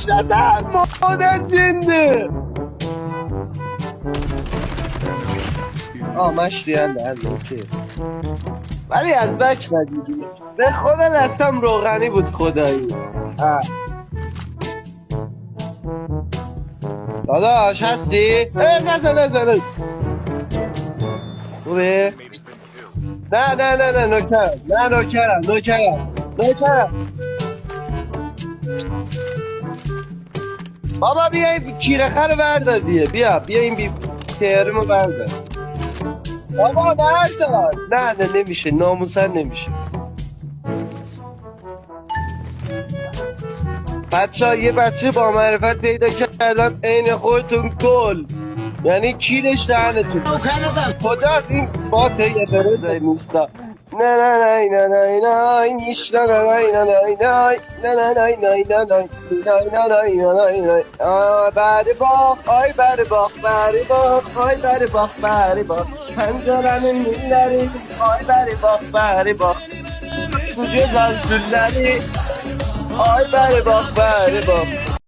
نزن مادر جنده مشتی هم اوکی ولی از بک ندیدی به خدا دستم روغنی بود خدایی داداش هستی؟ نزن خوبه؟ نه نوکرم بابا بیا این کیرخه رو بردار دیگه بیا این بی تیرمو بردار بابا بردار نه نمیشه ناموسن نمیشه بچه یه بچه با معرفت پیدا کردم عین خودتون گل یعنی کیرش دهنتون خدا این باته یه داره نیستا نه نیش بری باخ پنجرم میلری بری باخ کجا زلزلری بری باخ